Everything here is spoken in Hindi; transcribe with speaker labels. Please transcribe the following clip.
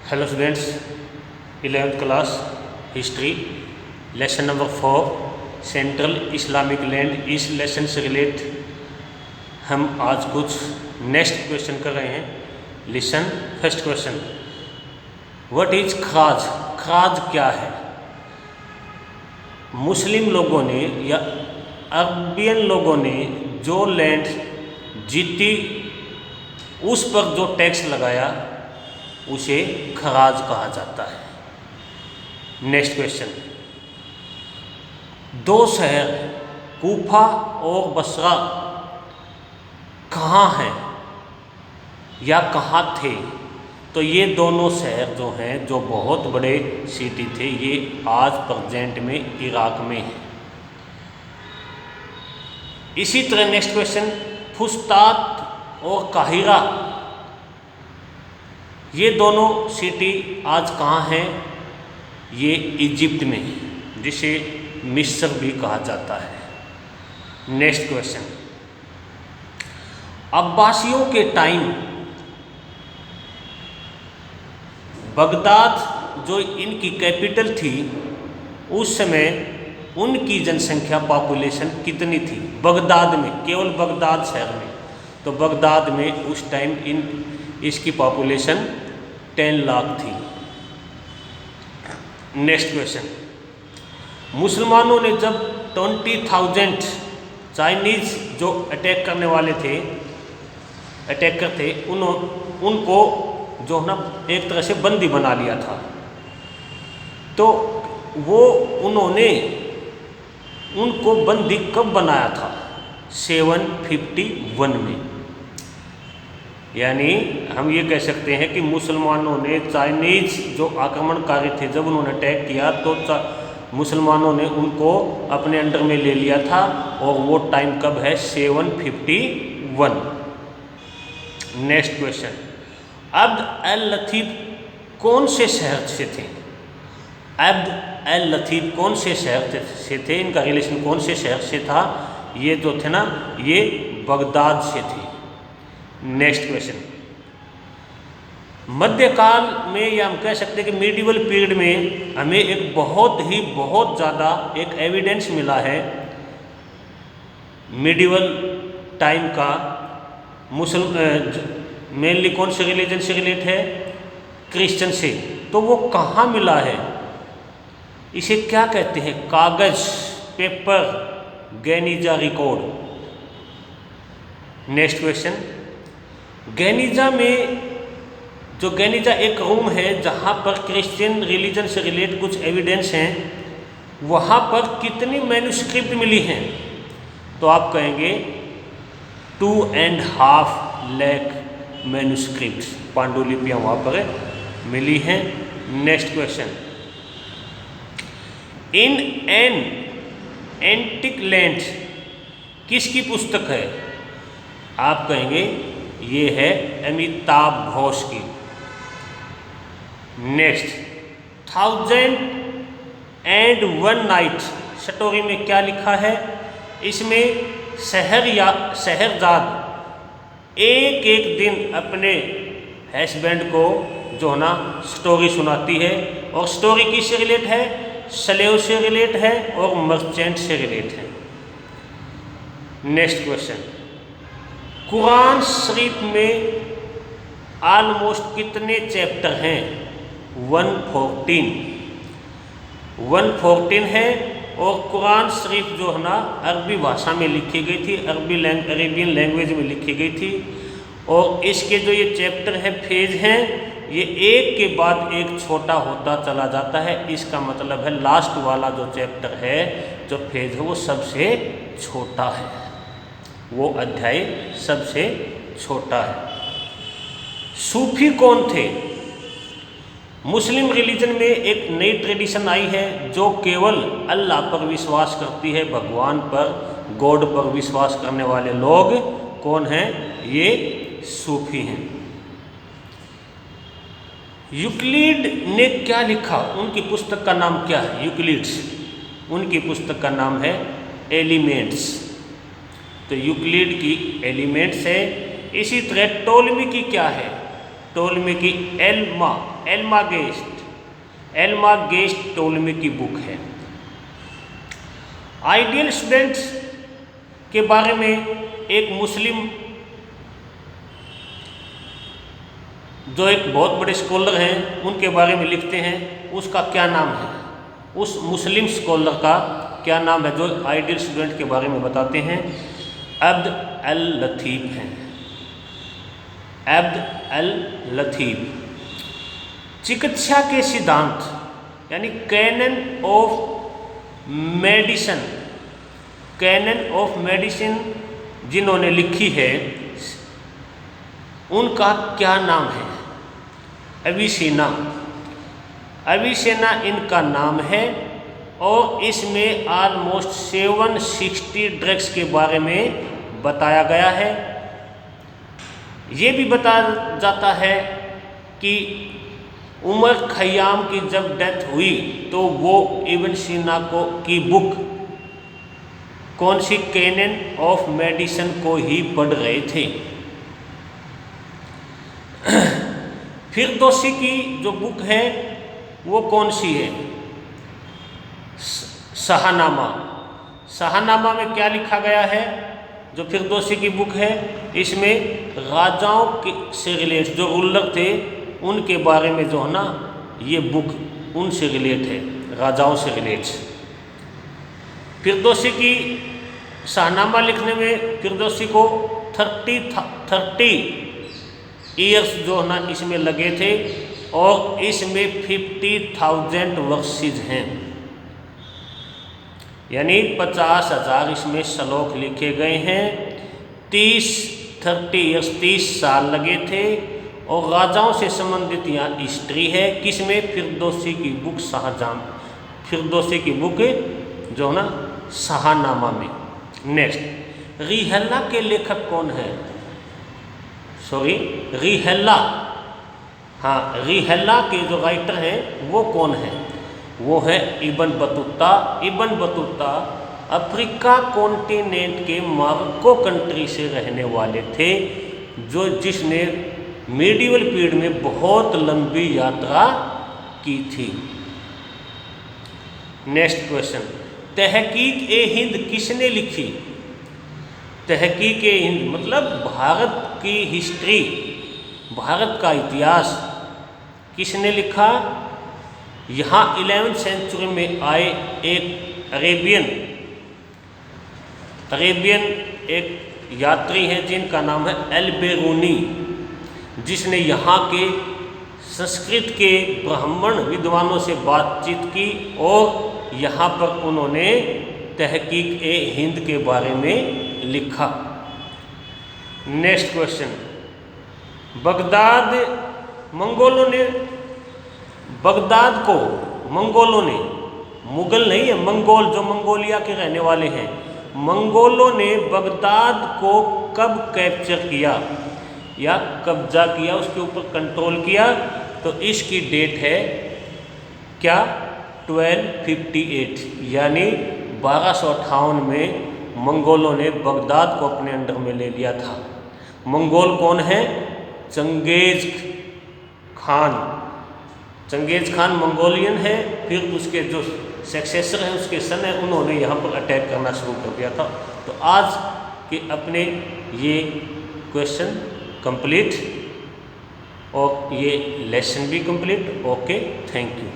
Speaker 1: Hello students, 11th class history lesson number 4 central Islamic land. इस लेसन से रिलेट हम आज कुछ नेक्स्ट क्वेश्चन कर रहे हैं। Listen first question, what is खराज? खराज क्या है? मुस्लिम लोगों ने या अरबियन लोगों ने जो लैंड जीती उस पर जो टैक्स लगाया उसे खराज कहा जाता है। नेक्स्ट क्वेश्चन, दो शहर कूफा और बसरा कहाँ हैं या कहाँ थे? तो ये दोनों शहर जो हैं, जो बहुत बड़े सिटी थे, ये आज प्रेजेंट में इराक में है। इसी तरह नेक्स्ट क्वेश्चन, फुस्तात और काहिरा ये दोनों सिटी आज कहाँ हैं? ये इजिप्ट में, जिसे मिस्र भी कहा जाता है। नेक्स्ट क्वेश्चन, अब्बासियों के टाइम बगदाद जो इनकी कैपिटल थी, उस समय उनकी जनसंख्या पॉपुलेशन कितनी थी? बगदाद में, केवल बगदाद शहर में। तो बगदाद में उस टाइम इसकी पॉपुलेशन 10 लाख थी। नेक्स्ट क्वेश्चन, मुसलमानों ने जब 20,000 चाइनीज जो अटैक करने वाले थे, अटैकर थे, उनको जो ना एक तरह से बंदी बना लिया था। तो वो उन्होंने उनको बंदी कब बनाया था? 751 में। यानी हम ये कह सकते हैं कि मुसलमानों ने चाइनीज जो आक्रमणकारी थे, जब उन्होंने अटैक किया तो मुसलमानों ने उनको अपने अंडर में ले लिया था। और वो टाइम कब है? 751। नेक्स्ट क्वेश्चन, अब्द अल लतीफ कौन से शहर से थे? अब्द अल लतीफ कौन से शहर से थे? इनका रिलेशन कौन से शहर से था? ये जो थे ना, ये बगदाद से थे। नेक्स्ट क्वेश्चन, मध्यकाल में, या हम कह सकते हैं कि मीडिवल पीरियड में, हमें एक बहुत ज़्यादा एक एविडेंस मिला है मीडिवल टाइम का। मेनली कौन से रिलीजन से रिलेट है? क्रिश्चियन से। तो वो कहाँ मिला है? इसे क्या कहते हैं? कागज, पेपर, गेनिजा रिकॉर्ड। नेक्स्ट क्वेश्चन, गेनिजा में, जो गेनिजा एक रूम है जहाँ पर क्रिश्चियन रिलीजन से रिलेट कुछ एविडेंस हैं, वहाँ पर कितनी मैन्युस्क्रिप्ट मिली हैं? तो आप कहेंगे 2.5 लाख मैन्युस्क्रिप्ट, पांडुलिपियाँ वहाँ पर मिली हैं। Next question, in an antique land किसकी पुस्तक है? आप कहेंगे ये है अमिताभ घोष की। नेक्स्ट, 1001 नाइट स्टोरी में क्या लिखा है? इसमें शहर या शहरजाद एक एक दिन अपने हस्बैंड को जो ना स्टोरी सुनाती है। और स्टोरी किससे रिलेट है? स्लेव से रिलेट है और मर्चेंट से रिलेट है। नेक्स्ट क्वेश्चन, कुरान शरीफ में ऑलमोस्ट कितने चैप्टर हैं? 114 है। और कुरान शरीफ जो है ना, अरबी भाषा में लिखी गई थी, अरेबियन लैंग्वेज में लिखी गई थी। और इसके जो ये चैप्टर है, फेज हैं, ये एक के बाद एक छोटा होता चला जाता है। इसका मतलब है लास्ट वाला जो चैप्टर है, जो फेज है, वो सबसे छोटा है, वो अध्याय सबसे छोटा है। सूफी कौन थे? मुस्लिम रिलीजन में एक नई ट्रेडिशन आई है जो केवल अल्लाह पर विश्वास करती है, भगवान पर, गॉड पर विश्वास करने वाले लोग कौन हैं? ये सूफी हैं। यूक्लिड ने क्या लिखा? उनकी पुस्तक का नाम क्या है? यूक्लिड्स। उनकी पुस्तक का नाम है एलिमेंट्स। तो यूक्लिड की एलिमेंट्स है। इसी तरह टोलमी की क्या है? टोलमी की एल्मागेस्ट टोलमी की बुक है। आइडियल स्टूडेंट्स के बारे में एक मुस्लिम जो एक बहुत बड़े स्कॉलर हैं उनके बारे में लिखते हैं, उसका क्या नाम है, उस मुस्लिम स्कॉलर का क्या नाम है जो आइडियल स्टूडेंट के बारे में बताते हैं? अब्द अल लतीफ़ हैं, अब्द अल लतीफ़। चिकित्सा के सिद्धांत यानी कैनन ऑफ मेडिसिन जिन्होंने लिखी है उनका क्या नाम है? अविसेना इनका नाम है और इसमें ऑलमोस्ट 760 ड्रग्स के बारे में बताया गया है। ये भी बताया जाता है कि उमर खयाम की जब डेथ हुई तो वो इब्न सीना की बुक कौन सी कैनन ऑफ मेडिसिन को ही पढ़ रहे थे। फिरदौसी की जो बुक है वो कौन सी है? शाहनामा में क्या लिखा गया है? जो फिरदौसी की बुक है इसमें राजाओं के से रिलेट, जो रूलर थे उनके बारे में जो है ना ये बुक उनसे रिलेट है, राजाओं से रिलेट। फिरदौसी की शाहनामा लिखने में फिरदौसी को 30 ईयर्स जो है ना इसमें लगे थे और इसमें 50,000 वर्सेज हैं, यानी 50,000 इसमें श्लोक लिखे गए हैं। 30 साल लगे थे और राजाओं से संबंधित यहाँ हिस्ट्री है। किसमें? फिरदौसी की बुक फिरदौसी की बुक जो ना शाहनामा में। नेक्स्ट, रिहल्ला के लेखक कौन है? रिहल्ला के जो राइटर हैं वो कौन है? वो है इब्न बतूता अफ्रीका कॉन्टिनेंट के मोरक्को कंट्री से रहने वाले थे, जिसने मेडिवल पीरियड में बहुत लंबी यात्रा की थी। नेक्स्ट क्वेश्चन, तहकीक-ए-हिंद किसने लिखी? तहकीक-ए-हिंद मतलब भारत की हिस्ट्री, भारत का इतिहास किसने लिखा? यहाँ 11वीं सेंचुरी में आए एक अरेबियन एक यात्री हैं जिनका नाम है अल-बेरूनी, जिसने यहाँ के संस्कृत के ब्राह्मण विद्वानों से बातचीत की और यहाँ पर उन्होंने तहकीक-ए-हिंद के बारे में लिखा। नेक्स्ट क्वेश्चन, बगदाद को मंगोलों ने, मुगल नहीं है, मंगोल जो मंगोलिया के रहने वाले हैं, मंगोलों ने बगदाद को कब कैप्चर किया या कब्जा किया, उसके ऊपर कंट्रोल किया? तो इसकी डेट है क्या? 1258, यानी 1258 में मंगोलों ने बगदाद को अपने अंडर में ले लिया था। मंगोल कौन है? चंगेज खान मंगोलियन है, फिर उसके जो सक्सेसर हैं उसके सन है, उन्होंने यहाँ पर अटैक करना शुरू कर दिया था। तो आज के अपने ये क्वेश्चन कंप्लीट और ये लेसन भी कंप्लीट। Okay, thank you.